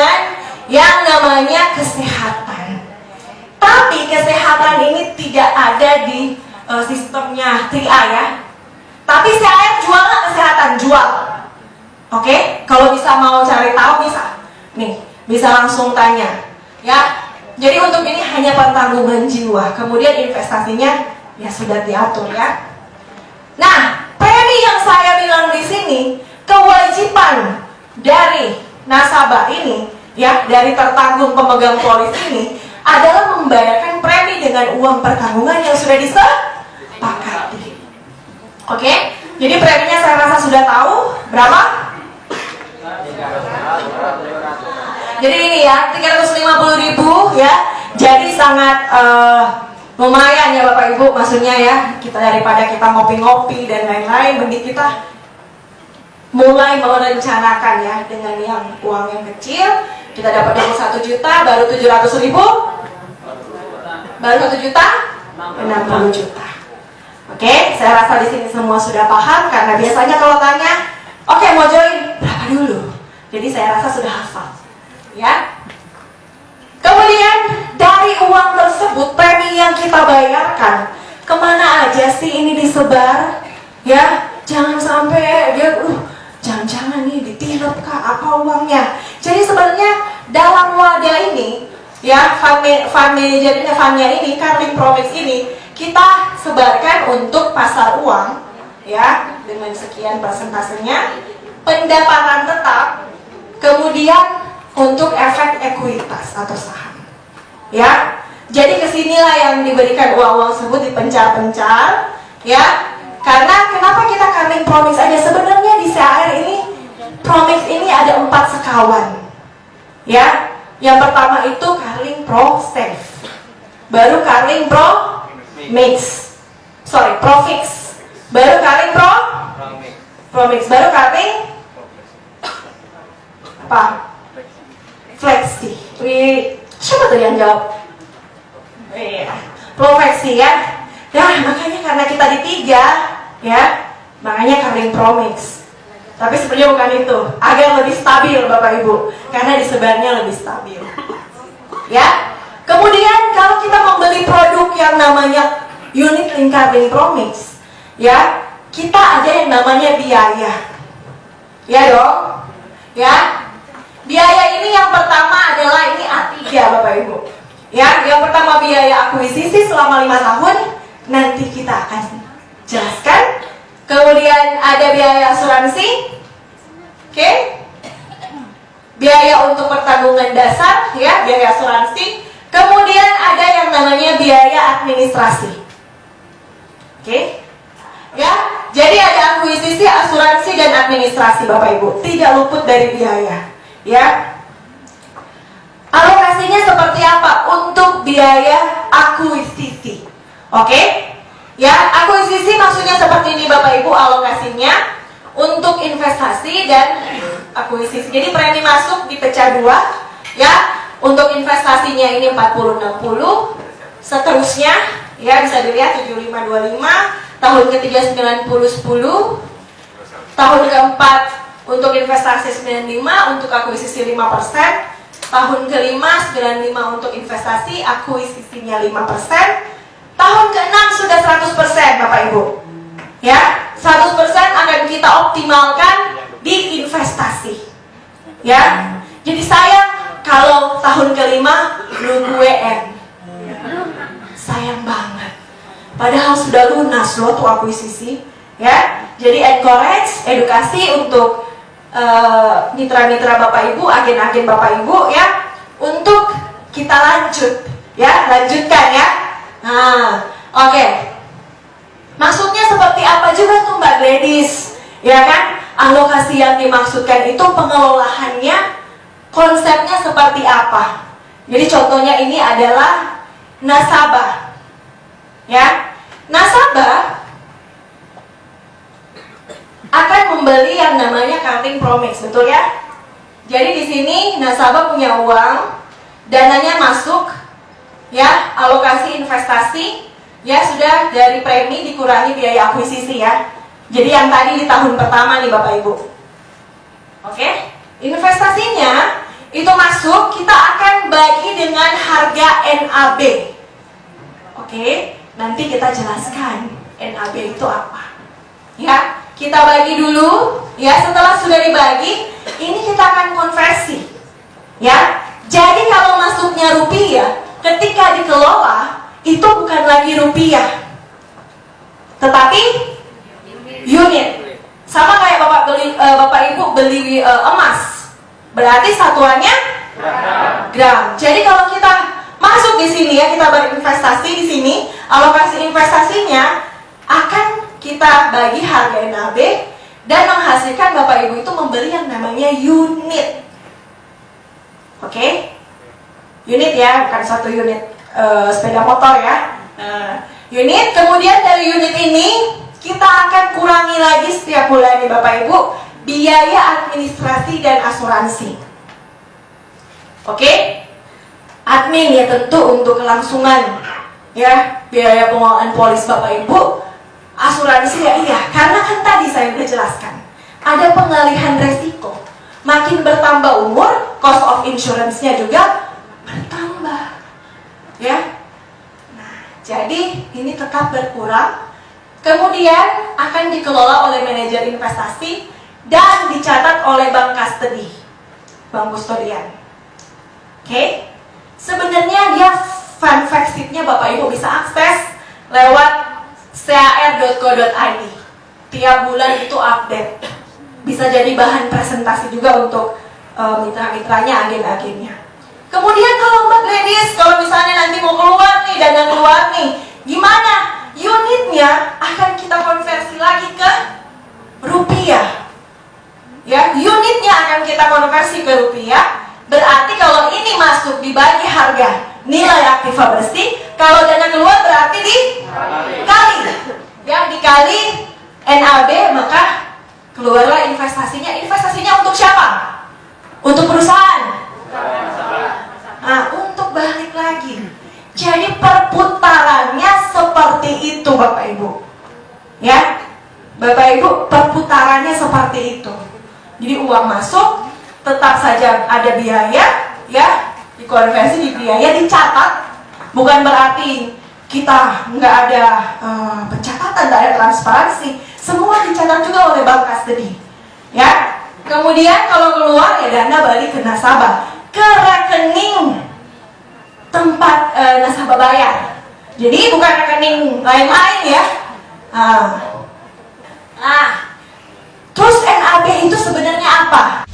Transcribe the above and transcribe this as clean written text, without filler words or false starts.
dengan yang namanya kesehatan. Tapi kesehatan ini tidak ada di sistemnya 3A ya. Tapi saya jual nggak kesehatan? Jual. Oke, kalau bisa mau cari tahu bisa. Nih, bisa langsung tanya. Ya, jadi untuk ini hanya pertanggungan jiwa. Kemudian investasinya ya sudah diatur ya. Nah, premi yang saya bilang di sini, kewajiban dari nasabah ini, ya, dari tertanggung pemegang polis ini adalah membayarkan premi dengan uang pertanggungan yang sudah disepakati. Oke, jadi preminya saya rasa sudah tahu berapa? Jadi ini ya 350.000 ya. Jadi sangat lumayan ya Bapak Ibu, maksudnya ya, kita daripada kita ngopi-ngopi dan lain-lain, mending kita mulai merencanakan ya dengan yang uang yang kecil. Kita dapat 21 juta, baru 700.000, baru 1 juta, 60 juta. Oke, saya rasa di sini semua sudah paham karena biasanya kalau tanya, oke, mau join berapa dulu? Jadi saya rasa sudah hafal, ya. Kemudian dari uang tersebut, premi yang kita bayarkan, kemana aja sih ini disebar? Ya, jangan sampai dia, jangan-jangan nih ditilep kah apa uangnya? Jadi sebenarnya dalam wadah ini, ya, fund manajernya fundnya ini, Carling Promix ini, kita sebarkan untuk pasar uang, ya, dengan sekian persentasenya, pendapatan tetap, kemudian untuk efek ekuitas atau saham, ya. Jadi kesinilah yang diberikan uang-uang tersebut dipencar-pencar, ya. Karena kenapa kita Carling Promix aja? Sebenarnya di CAR ini, Promix ini ada 4 sekawan, ya. Yang pertama itu Carling Pro Safe, baru Carling Pro Mix, Profix, baru Carling Promix, baru Carling apa? Flexi. Siapa tadi yang jawab? Iya, Profexi ya. Nah, makanya karena kita di 3, ya, makanya Carling Promix. Tapi sebenarnya bukan itu, agar lebih stabil Bapak Ibu, karena disebarnya lebih stabil. Ya. Kemudian kalau kita membeli produk yang namanya unit link Carling Promix, ya, kita ada yang namanya biaya. Ya dong? Ya. Biaya ini yang pertama adalah ini A3 Bapak Ibu. Ya, yang pertama biaya akuisisi selama 5 tahun, nanti kita akan jelaskan. Kemudian ada biaya asuransi. Oke. Biaya untuk pertanggungan dasar, ya, biaya asuransi. Kemudian ada yang namanya biaya administrasi. Oke. Ya, jadi ada akuisisi, asuransi dan administrasi Bapak Ibu. Tidak luput dari biaya, ya. Alokasinya seperti apa untuk biaya akuisisi? Oke. Ya, akuisisi maksudnya seperti ini Bapak Ibu alokasinya untuk investasi dan akuisisi. Jadi premi masuk dipecah 2, ya. Untuk investasinya ini 40-60, seterusnya ya bisa dilihat 75-25, tahun ketiga 90-10, tahun keempat untuk investasi 95, untuk akuisisi 5%, tahun kelima 95 untuk investasi, akuisisinya 5%, tahun ke-6 sudah 100% Bapak Ibu. Ya, 100% akan kita optimalkan di investasi. Ya, jadi saya kalau tahun kelima nunggu WN, sayang banget. Padahal sudah lunas loh tuh akuisisi, ya. Jadi encourage, edukasi untuk mitra-mitra Bapak Ibu, agen-agen Bapak Ibu, ya, untuk kita lanjut, ya, lanjutkan ya. Nah, oke. Maksudnya seperti apa juga tuh Mbak Gladys, ya kan? Alokasi yang dimaksudkan itu pengelolaannya, konsepnya seperti apa? Jadi contohnya ini adalah nasabah, ya. Nasabah akan membeli yang namanya Carling Promix, betul ya? Jadi di sini nasabah punya uang, dananya masuk, ya, alokasi investasi, ya, sudah dari premi dikurangi biaya akuisisi ya. Jadi yang tadi di tahun pertama nih Bapak Ibu. Oke? Investasinya itu masuk, kita akan bagi dengan harga NAB. Oke, nanti kita jelaskan NAB itu apa. Ya, kita bagi dulu. Ya, setelah sudah dibagi, ini kita akan konversi. Ya, jadi kalau masuknya rupiah, ketika dikelola itu bukan lagi rupiah, tetapi unit. Sama kayak Bapak Ibu beli emas, berarti satuannya gram. Jadi kalau kita masuk di sini ya, kita berinvestasi di sini, alokasi investasinya akan kita bagi harga NAB dan menghasilkan Bapak Ibu itu membeli yang namanya unit. Oke? Unit ya, bukan satu unit sepeda motor ya. Unit, kemudian dari unit ini kita akan kurangi lagi setiap bulan nih Bapak Ibu biaya administrasi dan asuransi. Oke? Admin ya tentu untuk kelangsungan ya, biaya pengelolaan polis Bapak Ibu. Asuransi ya iya, karena kan tadi saya sudah jelaskan ada pengalihan resiko. Makin bertambah umur, cost of insurance-nya juga bertambah. Ya. Nah, jadi ini tetap berkurang. Kemudian akan dikelola oleh manajer investasi dan dicatat oleh bank custody, bank kustodian. Oke. Sebenarnya dia fun fact sheet-nya Bapak Ibu bisa akses lewat car.co.id. Tiap bulan itu update. Bisa jadi bahan presentasi juga untuk mitra-mitranya, agen-agennya. Kemudian kalau Mbak Gladys, kalau misalnya nanti mau keluar nih, dana keluar nih, gimana? Unitnya akan kita konversi lagi ke rupiah. Ya, unitnya akan kita konversi ke rupiah. Berarti kalau ini masuk dibagi harga nilai aktiva bersih, kalau dana keluar berarti dikali. Ya, dikali NAB, maka keluarlah investasinya. Investasinya untuk siapa? Untuk perusahaan. Nah, untuk balik lagi. Jadi perputarannya seperti itu Bapak Ibu. Ya, Bapak Ibu, perputarannya seperti itu. Jadi uang masuk, tetap saja ada biaya, ya, dikonversi di biaya, dicatat. Bukan berarti kita nggak ada pencatatan, nggak ada transparansi. Semua dicatat juga oleh bank custody. Ya, kemudian kalau keluar ya dana balik ke nasabah, ke rekening tempat nasabah bayar. Jadi bukan rekening lain-lain ya. Nah, terus NAB itu sebenarnya apa?